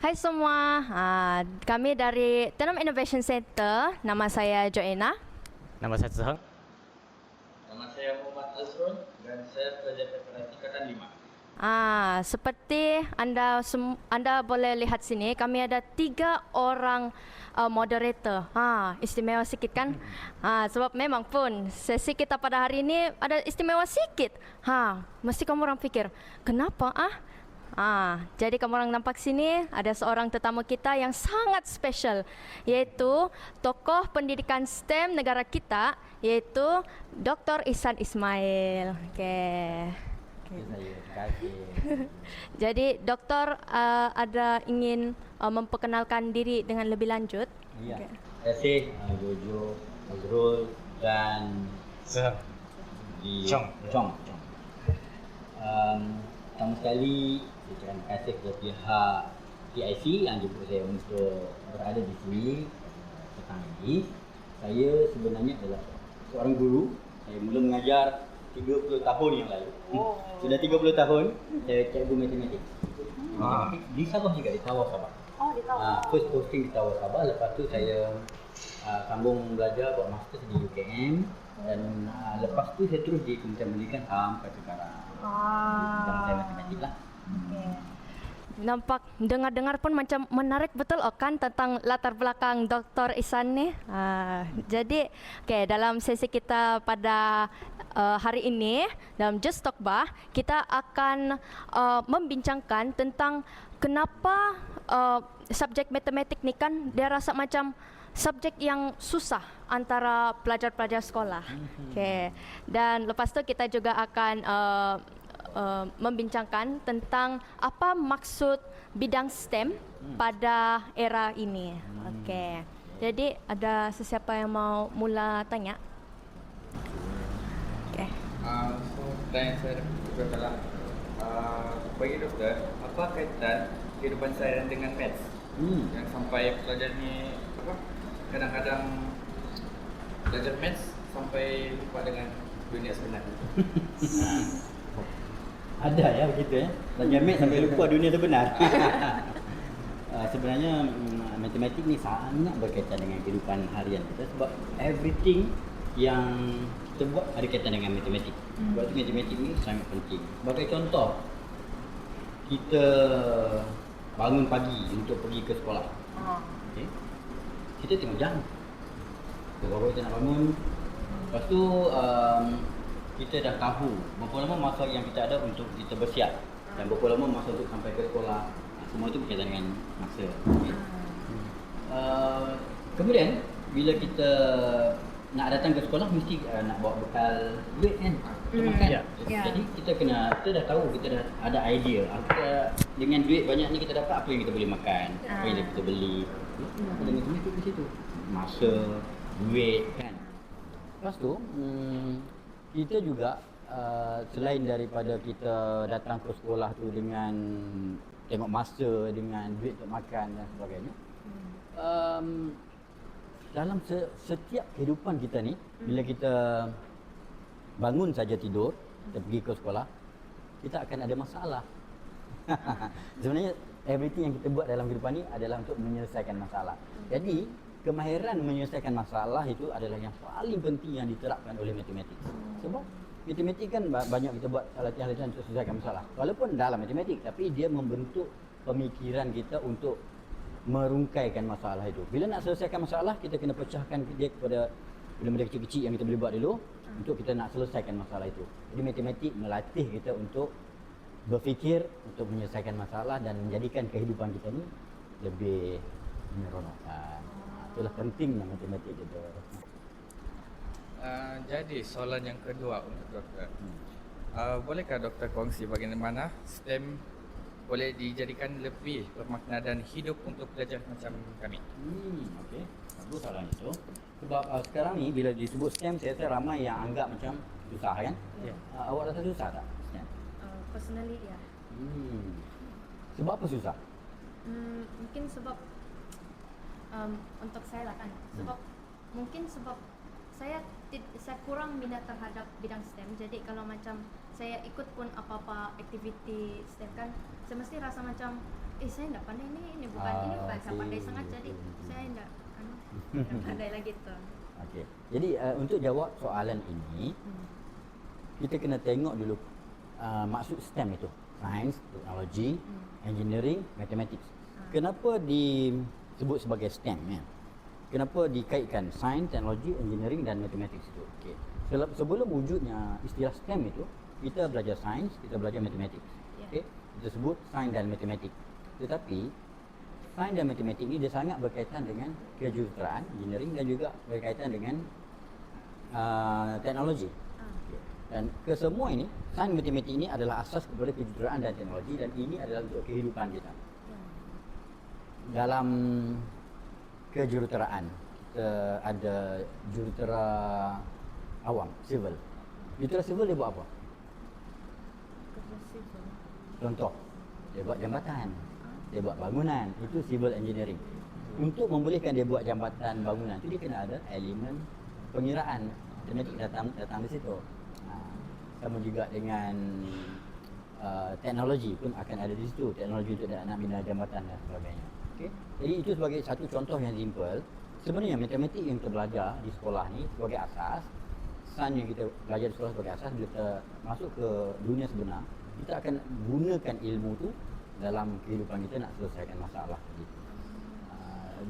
Hai semua, kami dari Tenam Innovation Center. Nama saya Joanna. Nama saya Zheng. Nama saya Muhammad Azrul dan saya pelajar PPR tingkatan 5. Seperti anda boleh lihat sini, kami ada 3 orang moderator. Istimewa sikit kan? Sebab memang pun sesi kita pada hari ini ada istimewa sikit. Mesti kamu orang fikir, kenapa jadi kamu orang nampak sini ada seorang tetamu kita yang sangat special, yaitu tokoh pendidikan STEM negara kita, yaitu Dr. Ihsan Ismail. Okey. Jadi doktor ada ingin memperkenalkan diri dengan lebih lanjut. Ya. Terima kasih Jojo, Azrul dan Zheng. Chong. Pertama sekali saya terima kasih kepada pihak PIC yang jemput saya untuk berada di sini petang ini. Saya sebenarnya adalah seorang guru. Saya mula mengajar 30 tahun yang lalu. Sudah 30 tahun saya cikgu matematik. Matematik di Sabah juga, di Tawau Sabah. Di Tawau. First posting di Tawau Sabah, lepas tu saya sambung belajar buat master di UKM dan lepas tu saya terus di Kementerian Pendidikan sampai sekarang. Dan saya matematik lah. Nampak dengar-dengar pun macam menarik betul kan tentang latar belakang Dr. Ihsan ni. Jadi dalam sesi kita pada hari ini dalam Just Talk Bar, kita akan membincangkan tentang kenapa subjek matematik ni kan dia rasa macam subjek yang susah antara pelajar-pelajar sekolah. Dan lepas tu kita juga akan membincangkan tentang apa maksud bidang STEM pada era ini. Jadi ada sesiapa yang mau mula tanya? Pertanyaan saya adalah bagi doktor, apa kaitan kehidupan saya dengan maths? Yang sampai pelajar ni kadang-kadang belajar maths sampai lupa dengan dunia sebenar. Ada ya begitu ya. Belajar math sampai lupa dunia sebenar. Sebenarnya matematik ni sangat berkaitan dengan kehidupan harian kita sebab everything yang kita buat ada kaitan dengan matematik. Sebab tu matematik ni sangat penting. Sebagai contoh, kita bangun pagi untuk pergi ke sekolah. Kita tengok jam. Berapa kita nak bangun. Lepas tu kita dah tahu berapa lama masa yang kita ada untuk kita bersiap dan berapa lama masa untuk sampai ke sekolah. Semua itu berkaitan dengan masa. Kemudian bila kita nak datang ke sekolah mesti nak bawa bekal duit kan untuk makan. Jadi kita dah tahu, kita dah ada idea dengan duit banyak ni kita dapat apa yang kita boleh makan, apa yang kita beli. Dengan semua itu di situ. Masa, duit kan. Lepas tu kita juga selain daripada kita datang ke sekolah tu dengan tengok masa, dengan duit untuk makan dan sebagainya, dalam setiap kehidupan kita ni, bila kita bangun saja tidur, kita pergi ke sekolah, kita akan ada masalah. Sebenarnya everything yang kita buat dalam kehidupan ni adalah untuk menyelesaikan masalah. Jadi kemahiran menyelesaikan masalah itu adalah yang paling penting yang diterapkan oleh matematik. Sebab matematik kan banyak kita buat latihan-latihan untuk selesaikan masalah. Walaupun dalam matematik, tapi dia membentuk pemikiran kita untuk merungkaikan masalah itu. Bila nak selesaikan masalah, kita kena pecahkan dia kepada benda-benda kecil-kecil yang kita boleh buat dulu untuk kita nak selesaikan masalah itu. Jadi matematik melatih kita untuk berfikir, untuk menyelesaikan masalah dan menjadikan kehidupan kita ni lebih menyeronokkan. Itulah pentingnya matematik itu. Jadi soalan yang kedua untuk doktor, bolehkah doktor kongsi bagaimana STEM boleh dijadikan lebih bermakna dan hidup untuk pelajar macam kami? Okey, bagus soalan itu. Sebab sekarang ni bila disebut STEM, saya rasa ramai yang anggap macam susah kan? Awak rasa susah tak STEM? Personally ya. Sebab apa susah? Mungkin sebab untuk saya lah kan. Sebab saya kurang minat terhadap bidang STEM. Jadi kalau macam saya ikut pun apa-apa aktiviti STEM kan, saya mesti rasa macam Saya enggak pandai ini bukan Ah, ini bukan saya okey, pandai sangat jadi okey. saya enggak enggak pandai lagi tuh. Okey. Jadi untuk jawab soalan ini, kita kena tengok dulu maksud STEM itu. Science, Technology, Engineering, Mathematics. Kenapa disebut sebagai STEM ya? Kenapa dikaitkan Science, Technology, Engineering dan Mathematics itu? Okey. Sebelum wujudnya istilah STEM itu, kita belajar Science, kita belajar Mathematics. Ya. Okey. Kita sebut Science dan Mathematics. Tetapi Sains dan matematik ini dia sangat berkaitan dengan kejuruteraan, engineering dan juga berkaitan dengan teknologi. Okay. Dan kesemua ini, sains matematik ini adalah asas kepada kejuruteraan dan teknologi dan ini adalah untuk kehidupan kita. Dalam kejuruteraan, kita ada jurutera awam, civil. Jurutera civil dia buat apa? Contoh, dia buat jambatan, dia buat bangunan, itu civil engineering. Untuk membolehkan dia buat jambatan bangunan tu dia kena ada elemen pengiraan, matematik datang di situ. Sama juga dengan teknologi pun akan ada di situ, teknologi untuk nak bina jambatan dan sebagainya. Okay? Jadi itu sebagai satu contoh yang simple. Sebenarnya matematik yang kita belajar di sekolah ni sebagai asas, sains yang kita belajar di sekolah sebagai asas, bila kita masuk ke dunia sebenar, kita akan gunakan ilmu tu dalam kehidupan kita nak selesaikan masalah.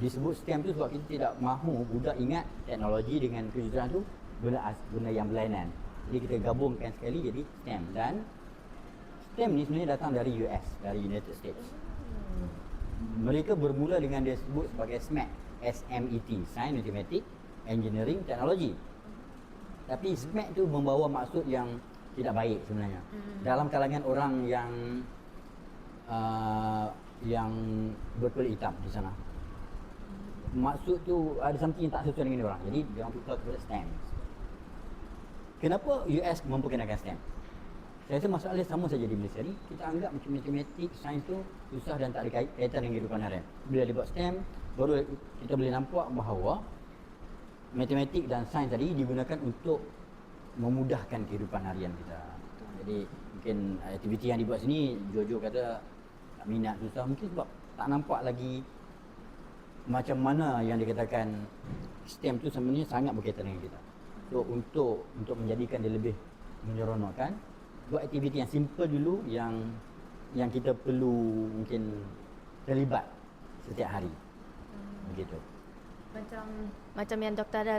Disebut STEM tu sebab kita tidak mahu budak ingat teknologi dengan kejuruteraan tu benda yang berlainan. Jadi kita gabungkan sekali jadi STEM. Dan STEM ni sebenarnya datang dari US, dari United States. Mereka bermula dengan dia sebut sebagai SMAT, SMET, Science, Mathematics, Engineering, Technology. Tapi SMAT tu membawa maksud yang tidak baik sebenarnya. Dalam kalangan orang yang berkulit hitam di sana, maksud tu ada something yang tak sesuai dengan orang. Jadi dia orang tukar kepada STEM. Kenapa US memperkenalkan STEM? Saya rasa masalah sama saja di Malaysia ni. Kita anggap macam matematik, sains tu susah dan tak ada kaitan dengan kehidupan harian. Bila dia buat STEM, baru kita boleh nampak bahawa matematik dan sains tadi digunakan untuk memudahkan kehidupan harian kita. Jadi mungkin aktiviti yang dibuat sini, Jojo kata tak minat, susah, mungkin sebab tak nampak lagi macam mana yang dikatakan STEM tu sebenarnya sangat berkaitan dengan kita. So untuk menjadikan dia lebih menyeronokkan, buat aktiviti yang simple dulu yang kita perlu mungkin terlibat setiap hari. Begitu. Macam yang doktor ada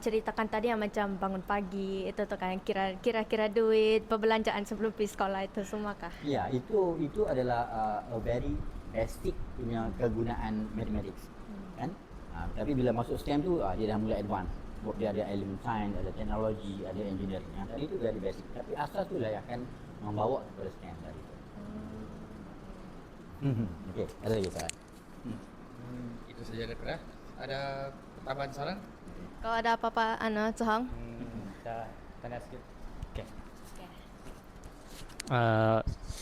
ceritakan tadi yang macam bangun pagi itu tu kan kira-kira duit perbelanjaan sebelum pergi sekolah itu semua kah? Ya, itu adalah a very basic punya kegunaan mathematics. Kan? Tapi bila masuk STEM tu dia dah mulai advance. Dia ada elemen sains, ada teknologi, ada engineering. Yang tadi tu very basic. Tapi asas tu lah yang akan membawa kepada STEM tadi tu. Okey, ada lagi soalan? Itu saja doktor. Ada tambahan soalan? Kalau ada apa-apa Zohong? Saya tanya sikit. Okay.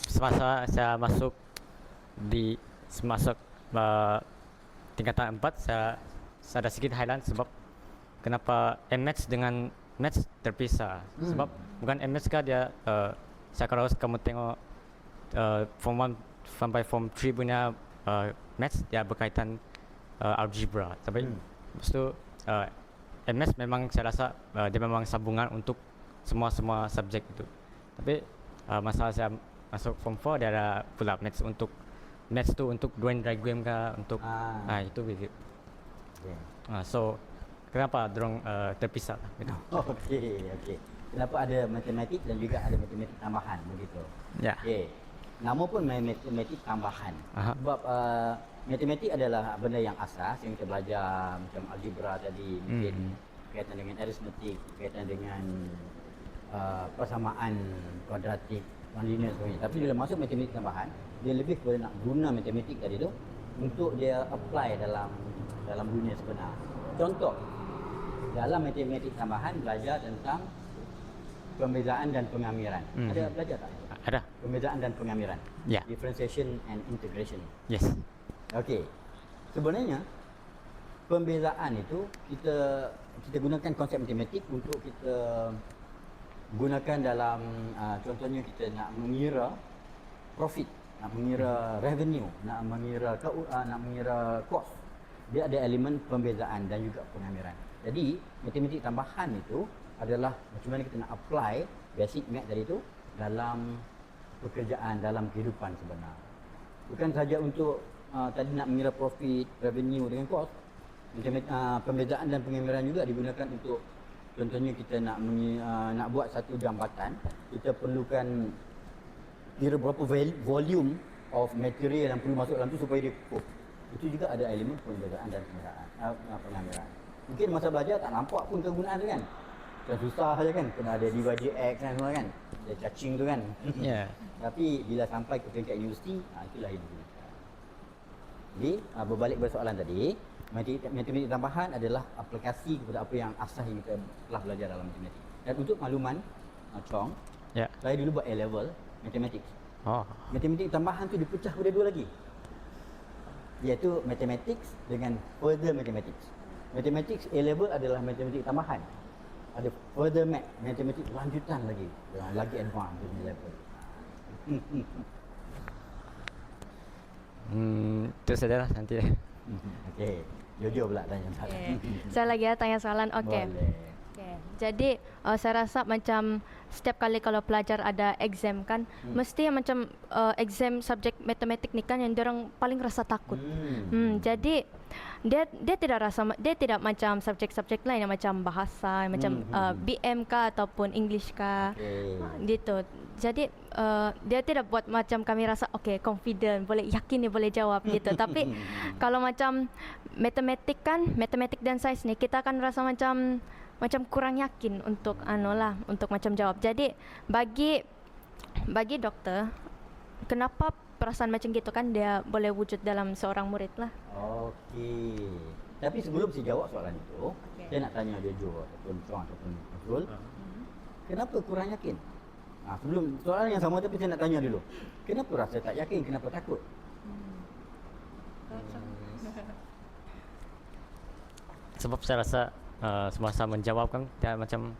Semasa saya masuk tingkatan 4, saya ada sedikit highlight sebab kenapa MX dengan Maths terpisah. Sebab bukan MX kah dia saya kalau kamu tengok form 1 sampai form 3 punya Maths dia berkaitan algebra. Tapi lepas tu MS memang saya rasa dia memang sambungan untuk semua subjek itu. Tapi masa saya masuk form 4 dia ada pula Maths tu untuk drawing diagram kah untuk itu begitu. Okay. So kenapa dorang terpisah gitu. Okey. Kenapa ada matematik dan juga ada matematik tambahan begitu? Ya. Okey. Nama pun matematik tambahan. Aha. Sebab matematik adalah benda yang asas yang kita belajar macam algebra tadi, mungkin berkaitan dengan arithmetic, berkaitan dengan persamaan kuadratik, nonlinear sebagainya. Tapi bila masuk matematik tambahan, dia lebih kepada nak guna matematik tadi tu untuk dia apply dalam dunia sebenar. Contoh, dalam matematik tambahan belajar tentang pembezaan dan pengamiran. Ada belajar tak? Ada. Pembezaan dan pengamiran. Ya. Differentiation and integration. Yes. Okey. Sebenarnya pembezaan itu kita gunakan konsep matematik untuk kita gunakan dalam contohnya kita nak mengira profit nak mengira revenue, nak mengira nak mengira cost. Dia ada elemen pembezaan dan juga pengamiran. Jadi matematik tambahan itu adalah macam mana kita nak apply basic math tadi itu dalam pekerjaan, dalam kehidupan sebenar. Bukan saja untuk tadi nak mengira profit, revenue dengan cost. Pembezaan dan pengamiran juga digunakan untuk contohnya kita nak buat satu jambatan, kita perlukan kira berapa volume of material yang perlu masuk dalam tu supaya dia cukup. Itu juga ada elemen pembezaan dan pengamiran. Mungkin masa belajar tak nampak pun kegunaan tu kan. Macam susah saja kan, kena ada divided X kan semua kan. Ada cacing tu kan. Ya. Tapi bila sampai ke peringkat universiti, itulah yang digunakan. Jadi berbalik pada soalan tadi, matematik tambahan adalah aplikasi kepada apa yang asas yang kita telah belajar dalam matematik. Dan untuk makluman, Chong, Ya. saya dulu buat A-level mathematics. Oh. Matematik tambahan tu dipecah pada dua lagi, iaitu mathematics dengan further mathematics. Mathematics A-level adalah matematik tambahan. Ada further math, matematik lanjutan lagi, yang lagi advance punya level. Itu sajalah nanti. Okey, Jojo pula tanya soalan. Saya lagi tanya soalan. Okey. Boleh. Okay. Jadi saya rasa macam setiap kali kalau pelajar ada exam kan, mesti yang macam exam subjek matematik ni kan yang diorang paling rasa takut. Jadi dia tidak macam subjek-subjek lain yang macam bahasa, yang macam BM kah ataupun English kah, gitu. Jadi dia tidak buat macam kami rasa okay confident, boleh yakin ni boleh jawab gitu. Tapi kalau macam matematik kan, matematik dan sains ni kita akan rasa macam kurang yakin untuk untuk macam jawab. Jadi bagi doktor, kenapa perasaan macam gitu kan dia boleh wujud dalam seorang murid lah. Okey. Tapi sebelum saya jawab soalan itu, saya nak tanya Jojo ataupun Chong ataupun Azrul, kenapa kurang yakin? Sebelum soalan yang sama tapi saya nak tanya dulu. Kenapa rasa tak yakin? Kenapa takut? Sebab saya rasa semasa menjawab kan dia macam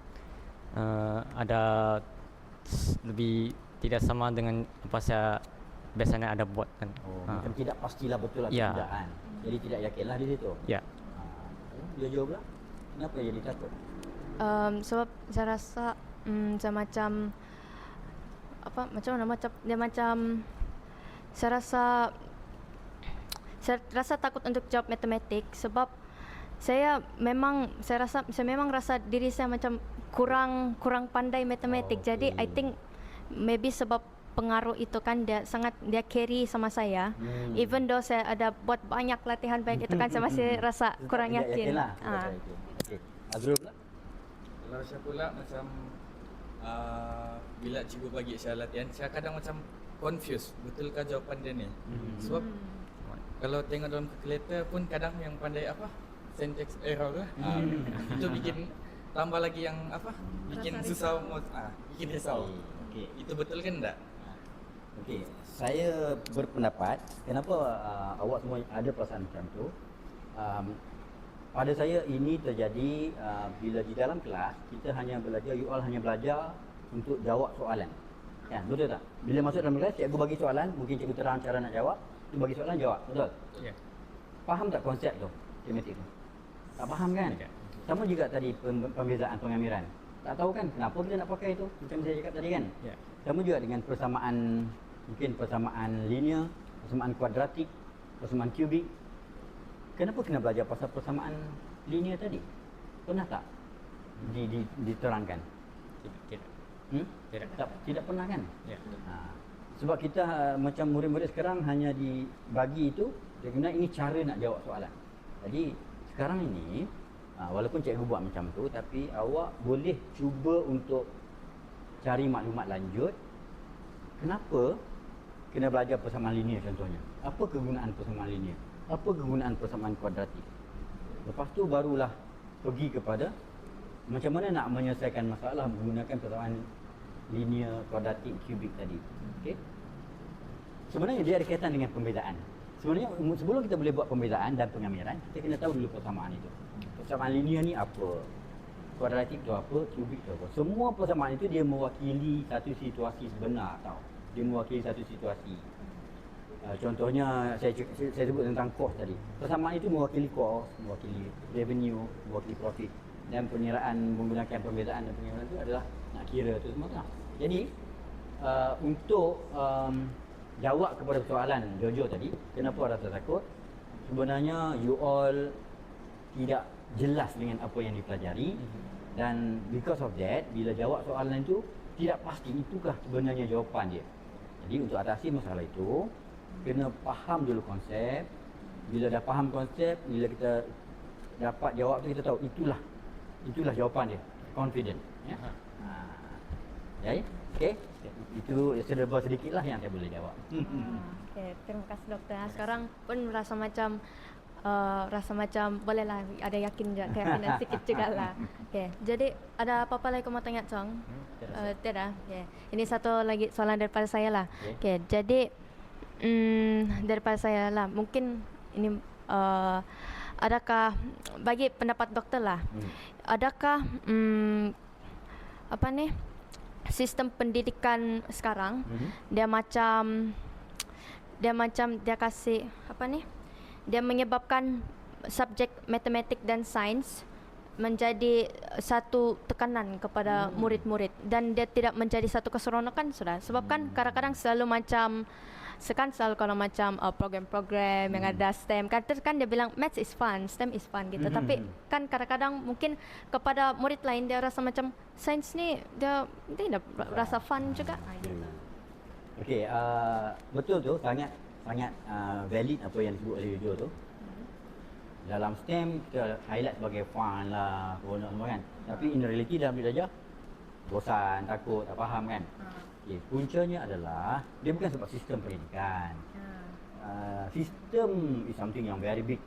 ada lebih tidak sama dengan apa saya biasanya ada buat kan. Macam tidak pastilah betul atau Ya. tidak kan. Jadi tidak yakinlah di situ. Ya. Jojo pula, kenapa jadi takut? Sebab saya rasa saya macam dia macam saya rasa takut untuk jawab matematik sebab saya memang rasa diri saya macam kurang pandai matematik. Jadi I think maybe sebab pengaruh itu kan dia carry sama saya. Even though saya ada buat banyak latihan baik itu kan saya masih rasa kurang Tidak yakin. yakinlah, tidak yakin. Okey. Azrul pula? Kalau saya pula macam bila cikgu bagi saya latihan, saya kadang macam confused, betulkah jawapan dia ni? Sebab kalau tengok dalam kalkulator pun kadang yang pandai syntax error lah. Itu bikin tambah lagi yang bikin susah, bikin risau. Okey. Itu betul kan tak? Okey, saya berpendapat kenapa awak semua ada perasaan macam tu. Pada saya ini terjadi bila di dalam kelas kita hanya belajar, you all hanya belajar untuk jawab soalan. Kan, betul tak? Bila masuk dalam kelas, cikgu bagi soalan, mungkin cikgu terang cara nak jawab, tu bagi soalan jawab, betul? Ya. Faham tak konsep tu? Matematik tu? Tak faham kan? Sama juga tadi pembezaan pengamiran. Tak tahu kan kenapa kita nak pakai itu? Macam saya cakap tadi kan? Ya. Sama juga dengan persamaan, mungkin persamaan linear, persamaan kuadratik, persamaan kubik. Kenapa kena belajar pasal persamaan linear tadi? Pernah tak diterangkan? Tidak. Tidak pernah kan? Ya. Sebab kita macam murid-murid sekarang hanya dibagi itu, kemudian ini cara nak jawab soalan. Jadi sekarang ini walaupun cikgu buat macam tu, tapi awak boleh cuba untuk cari maklumat lanjut. Kenapa kena belajar persamaan linear contohnya? Apa kegunaan persamaan linear? Apa kegunaan persamaan kuadratik? Lepas tu barulah pergi kepada macam mana nak menyelesaikan masalah menggunakan persamaan linear, kuadratik, kubik tadi. Okey. Sebenarnya dia ada kaitan dengan pembezaan. Sebenarnya sebelum kita boleh buat pembezaan dan pengamiran, kita kena tahu dulu persamaan itu. Persamaan linear ni apa? Kuadratik tu apa? Kubik tu apa? Semua persamaan itu dia mewakili satu situasi sebenar tau. Dia mewakili satu situasi. Contohnya saya sebut tentang cost tadi. Persamaan itu mewakili cost, mewakili revenue, mewakili profit, dan peniraan menggunakan perbezaan dan peniraan itu adalah nak kira tu semua lah. Jadi untuk jawab kepada soalan Jojo tadi, kenapa rasa takut? Sebenarnya you all tidak jelas dengan apa yang dipelajari, dan because of that, bila jawab soalan itu tidak pasti itukah sebenarnya jawapan dia. Jadi untuk atasi masalah itu, kena faham dulu konsep. Bila dah faham konsep, bila kita dapat jawab tu, kita tahu itulah jawapan dia. Confident, ya. Jadi, okey. Itu sedikit lah yang saya boleh jawab. Okay, terima kasih doktor. Sekarang pun rasa macam bolehlah ada keyakinan sikit juga lah. Okay, jadi ada apa-apa lagi kamu tanya Chong? Tidak. Okay. Ini satu lagi soalan daripada saya lah. Okay, jadi daripada saya lah, mungkin ini adakah bagi pendapat doktor lah, adakah apa ni sistem pendidikan sekarang dia kasih apa ni, dia menyebabkan subjek matematik dan sains menjadi satu tekanan kepada murid-murid, dan dia tidak menjadi satu keseronokan sudah. Sebab kan kadang-kadang selalu macam selalu kalau macam program-program yang ada STEM kan, terus kan dia bilang maths is fun, STEM is fun gitu. Tapi kan kadang-kadang mungkin kepada murid lain dia rasa macam sains ni dia tidak rasa fun juga. Okey, betul tu, sangat valid apa yang disebut oleh Jojo tu. Dalam STEM kita highlight sebagai fun lah, seronok semua kan. Tapi in reality dalam belajar bosan, takut, tak faham kan. Okay, puncanya adalah dia bukan sebab sistem pendidikan. Sistem is something yang very big,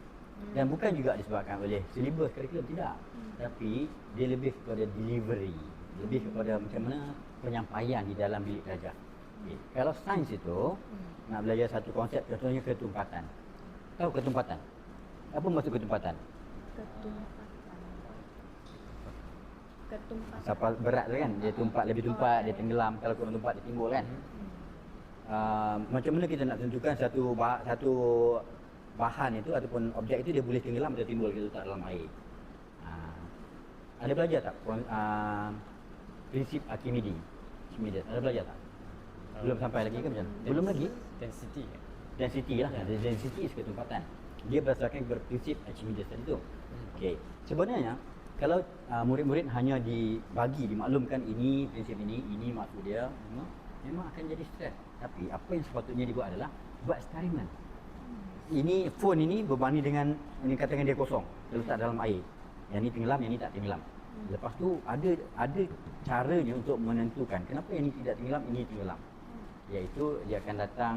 dan bukan juga disebabkan oleh silibus kurikulum, tidak. Tapi dia lebih kepada delivery, lebih kepada macam mana penyampaian di dalam bilik belajar. Okay. Kalau sains itu nak belajar satu konsep, contohnya ketumpatan. Tahu ketumpatan? Apa maksud ketumpatan? Kapal berat tu kan, dia lebih tumpat, dia tenggelam. Kalau kurang tumpat, dia timbul kan. Macam mana kita nak tentukan satu bahan itu ataupun objek itu dia boleh tenggelam atau timbul kita letak dalam air? Ada belajar tak prinsip Archimedes? Ada belajar tak? Belum sampai lagi ke macam? Belum lagi? Density lah kan. Density is ketumpatan. Dia berdasarkan prinsip Archimedes tadi tu. Okey. Sebenarnya kalau murid-murid hanya dimaklumkan ini prinsip ini maksud dia, memang akan jadi stres. Tapi apa yang sepatutnya dibuat adalah buat eksperimen. Ini phone ini berbanding dengan ini, katakan dia kosong, dia letak dalam air. Yang ni tenggelam, yang ni tak tenggelam. Lepas tu ada caranya untuk menentukan kenapa yang ni tidak tenggelam, ini tenggelam. Iaitu dia akan datang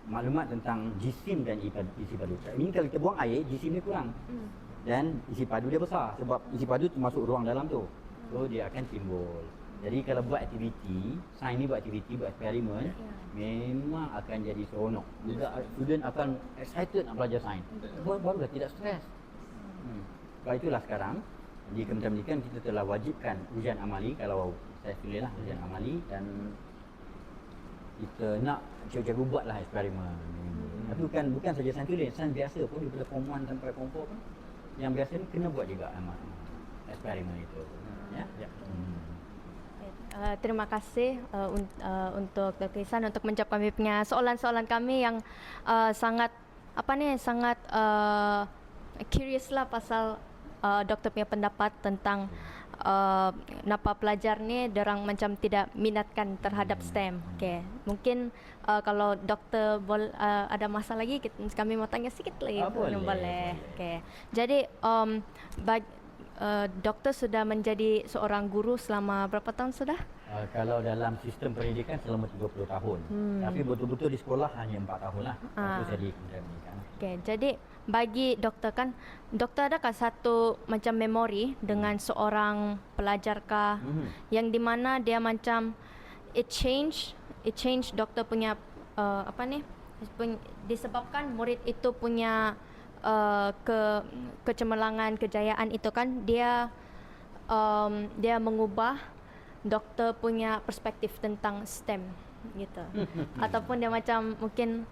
maklumat tentang jisim dan isi padu. Ini kalau kita buang air, jisim dia kurang. Dan isi padu dia besar sebab isi padu termasuk ruang dalam tu. So dia akan timbul. Jadi kalau buat aktiviti, sains ni buat aktiviti, buat eksperimen, memang akan jadi seronok. Juga student akan excited nak belajar sains. Barulah tidak stres. Sebab itulah sekarang di Kementerian Pendidikan kita telah wajibkan ujian amali. Kalau saya tulislah ujian amali, dan kita nak cikgu buatlah eksperimen. Tapi bukan saja sains tulis, sains biasa pun daripada form 1 sampai form 4 pun yang biasa ni kena buat juga eksperimen itu. Ya. Terima kasih untuk Dr. Ihsan untuk menjawab kami punya soalan-soalan kami yang sangat curious lah pasal doktor punya pendapat tentang napa pelajar ni dorang macam tidak minatkan terhadap STEM. Okay. Mungkin kalau doktor ada masa lagi kami mau tanya sikit lagi. Boleh. Okay. Jadi doktor sudah menjadi seorang guru selama berapa tahun sudah? Kalau dalam sistem pendidikan selama 30 tahun. Tapi betul-betul di sekolah hanya 4 tahun lah. Itu saya di Kementerian Pendidikan. Okay. Jadi bagi doktor kan, doktor adakah satu macam memori dengan seorang pelajar kah yang di mana dia macam it change doktor punya disebabkan murid itu punya kecemerlangan, kejayaan itu kan dia mengubah doktor punya perspektif tentang STEM. gitu. Ataupun dia macam mungkin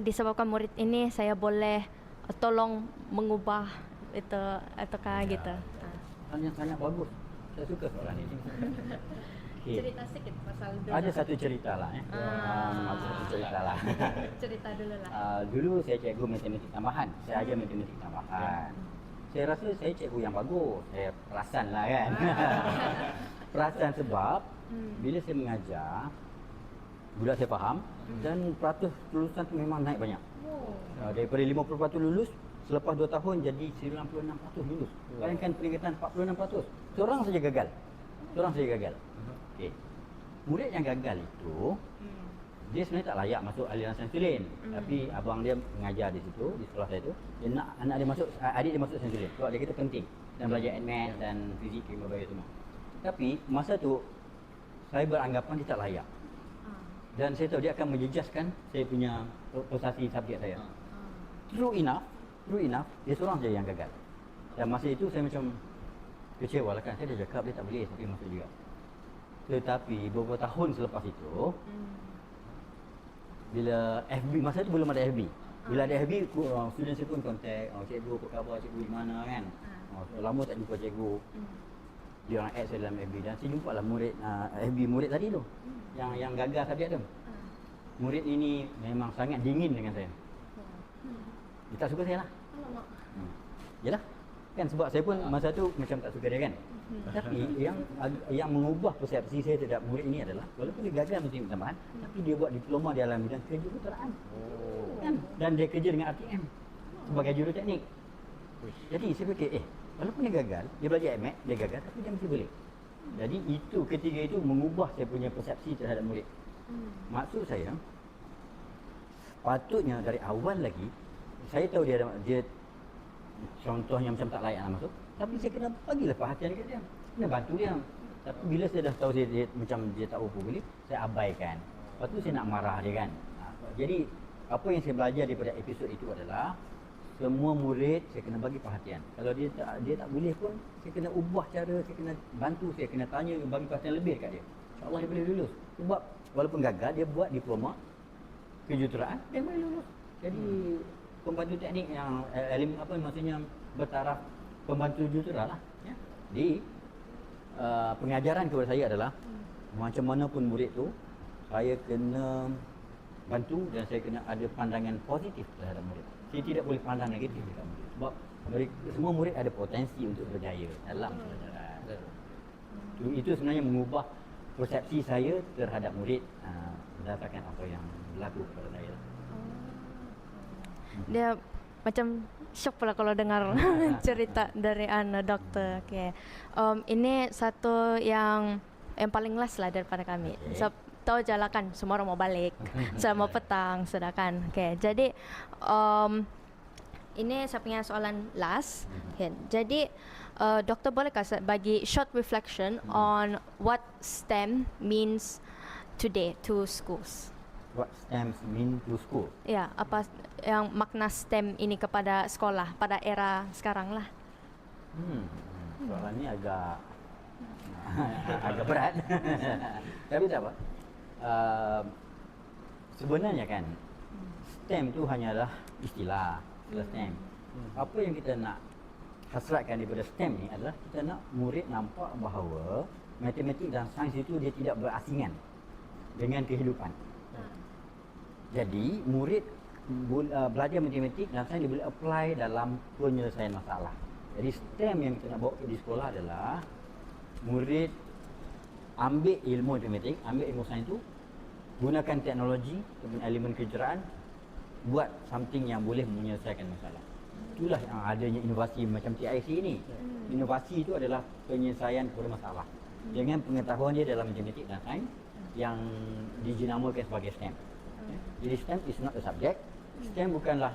disebabkan murid ini saya boleh tolong mengubah itu ataukah gitu. Soalan yang sangat bagus. Saya suka soalan ini. Okay. Cerita sedikit pasal dulu. Ada satu cerita lah. Ada satu cerita lah. Cerita dulu lah. Dulu saya cikgu matematik tambahan. Saya ajar matematik tambahan. Saya rasa saya cikgu yang bagus. Saya perasan lah kan. Perasan sebab bila saya mengajar, budak saya faham dan peratus lulusan tu memang naik banyak. Daripada 50% lulus, selepas 2 tahun jadi 96% lulus. Bayangkan peningkatan 46%. Seorang saja gagal. Seorang saja gagal. Okey. Murid yang gagal itu dia sebenarnya tak layak masuk aliran Sainsulin. Tapi abang dia mengajar di situ, di sekolah saya tu, dia nak anak dia masuk, adik dia masuk Sainsulin. Sebab dia kata penting dan belajar admat dan fizik, kimia, biologi semua. Tapi masa tu saya beranggapan dia tak layak. Dan saya tahu dia akan menjejaskan saya punya prestasi subjek saya. True enough, dia seorang saja yang gagal. Dan masa itu saya macam kecewa lah kan. Saya dah cakap dia tak boleh tapi masuk juga. Tetapi beberapa tahun selepas itu, bila FB, masa itu belum ada FB. Bila ada FB, student saya pun kontak, cikgu apa khabar, cikgu di mana kan. Lama tak jumpa cikgu. Dia orang add saya dalam FB dan saya jumpa lah murid FB murid tadi tu. Yang gagal subjek tu. Murid ini memang sangat dingin dengan saya. Dia tak suka saya lah. Yalah. Kan sebab saya pun masa tu macam tak suka dia kan. Tapi yang mengubah persepsi saya terhadap murid ini adalah walaupun dia gagal matematik tambahan, tapi dia buat diploma dalam bidang kejuruteraan. Kan? Dan dia kerja dengan RTM sebagai juruteknik. Jadi saya fikir walaupun dia gagal, dia belajar admat, dia gagal tapi dia masih boleh. Jadi itu ketiga itu mengubah saya punya persepsi terhadap murid. Maksud saya patutnya dari awal lagi saya tahu dia contohnya macam tak layak nak masuk, tapi saya kena bagilah perhatian dekat dia. Kena bantu dia. Tapi bila saya dah tahu dia macam dia tak apa boleh, saya abaikan. Lepas tu saya nak marah dia kan. Jadi apa yang saya belajar daripada episod itu adalah semua murid saya kena bagi perhatian. Kalau dia tak boleh pun saya kena ubah cara, saya kena bantu, saya kena tanya, bagi perhatian lebih dekat dia. InsyaAllah dia boleh lulus. Sebab walaupun gagal dia buat diploma kejuruteraan, dia boleh lulus. Jadi pembantu teknik yang maksudnya bertaraf pembantu juruteraan lah. Ya. Jadi pengajaran kepada saya adalah macam mana pun murid tu saya kena bantu dan saya kena ada pandangan positif terhadap murid. Saya tidak boleh pandang negatif terhadap murid. Sebab semua murid ada potensi untuk berjaya dalam pelajaran. Itu sebenarnya mengubah persepsi saya terhadap murid berdasarkan apa yang berlaku kepada saya. Dia macam shock pula kalau dengar cerita dari doktor. Okay. Ini satu yang paling last lah daripada kami. So, tahu jalan kan semua orang mau balik selama petang sudah kan. Okay. Jadi ini saya punya soalan last. Okay. Jadi doktor bolehkah bagi short reflection on what STEM means today to schools? What STEM mean to school? Ya, apa yang makna STEM ini kepada sekolah pada era sekarang lah. Soalan ini agak berat. Tapi tak apa. Sebenarnya kan STEM tu hanyalah istilah STEM. Apa yang kita nak hasratkan daripada STEM ni adalah kita nak murid nampak bahawa matematik dan sains itu dia tidak berasingan dengan kehidupan. Jadi murid belajar matematik dan sains dia boleh apply dalam penyelesaian masalah. Jadi STEM yang kita nak bawa di sekolah adalah murid ambil ilmu matematik, ambil ilmu sains itu, gunakan teknologi dengan elemen kejuruteraan, buat something yang boleh menyelesaikan masalah. Itulah yang adanya inovasi macam TIC ini. Inovasi itu adalah penyelesaian kepada masalah dengan pengetahuan dia dalam matematik dan sains yang dijenamakan sebagai STEM. Jadi STEM is not a subject. STEM bukanlah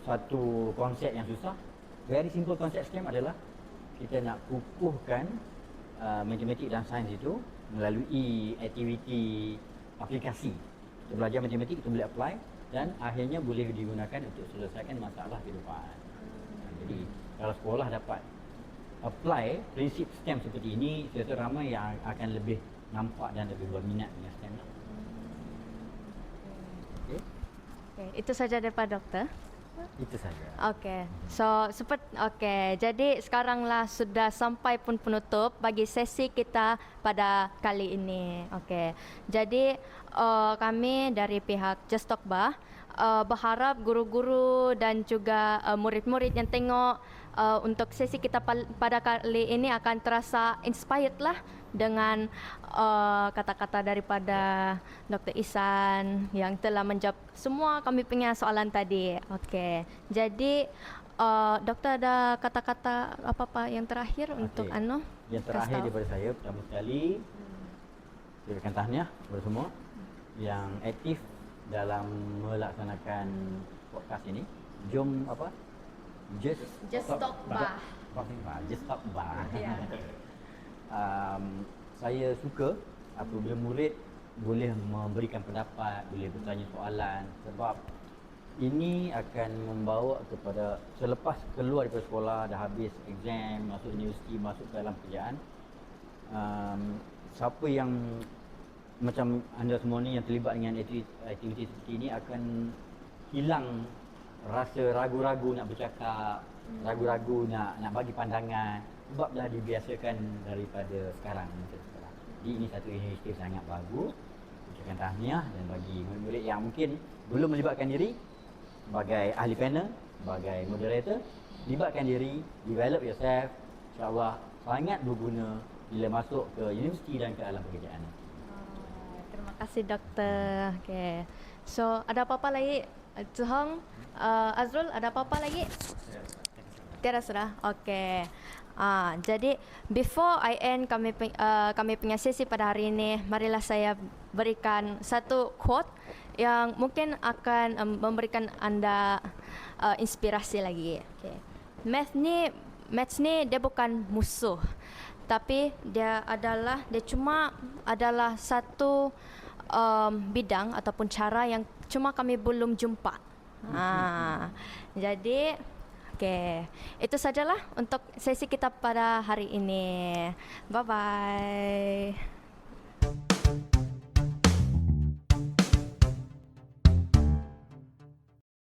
satu konsep yang susah. Very simple konsep STEM adalah kita nak kukuhkan matematik dan sains itu melalui aktiviti aplikasi. Kita belajar matematik, kita boleh apply dan akhirnya boleh digunakan untuk selesaikan masalah kehidupan. Jadi kalau sekolah dapat apply prinsip STEM seperti ini, saya rasa ramai yang akan lebih nampak dan lebih berminat dengan STEM lah. Okay. Okay, itu saja daripada doktor. Itu saja. Okey. So jadi sekaranglah sudah sampai pun penutup bagi sesi kita pada kali ini. Okey. Jadi kami dari pihak Just Talk Bah berharap guru-guru dan juga murid-murid yang tengok untuk sesi kita pada kali ini akan terasa inspired lah dengan kata-kata daripada Dr. Ihsan yang telah menjawab semua kami punya soalan tadi. Okey. Jadi doktor ada kata-kata apa-apa yang terakhir untuk anu? Yang terakhir daripada saya, pertama sekali saya berikan tahniah kepada semua yang aktif dalam melaksanakan podcast ini. Jom apa? Just Talk Bah. Just Talk Bah. Ya. Saya suka apabila murid boleh memberikan pendapat, boleh bertanya soalan, sebab ini akan membawa kepada selepas keluar daripada sekolah, dah habis exam, masuk universiti, masuk ke dalam pekerjaan, siapa yang macam anda semua ni yang terlibat dengan aktiviti seperti ini akan hilang rasa ragu-ragu nak bercakap, ragu-ragu nak bagi pandangan, sebab dah dibiasakan daripada sekarang. Jadi ini satu inisiatif sangat bagus. Ucapkan tahniah, dan bagi murid-murid yang mungkin belum melibatkan diri sebagai ahli panel, sebagai moderator, libatkan diri, develop yourself. InsyaAllah sangat berguna bila masuk ke universiti dan ke alam pekerjaan. Terima kasih doktor. Okay. So ada apa-apa lagi? Zuhong, Azrul, ada apa-apa lagi? Tiada sudah. Okay. Jadi before I end kami punya sesi pada hari ini, marilah saya berikan satu quote yang mungkin akan memberikan anda inspirasi lagi. Okay. Maths ni dia bukan musuh, tapi dia cuma adalah satu bidang ataupun cara yang cuma kami belum jumpa. Jadi itu sajalah untuk sesi kita pada hari ini. Bye bye.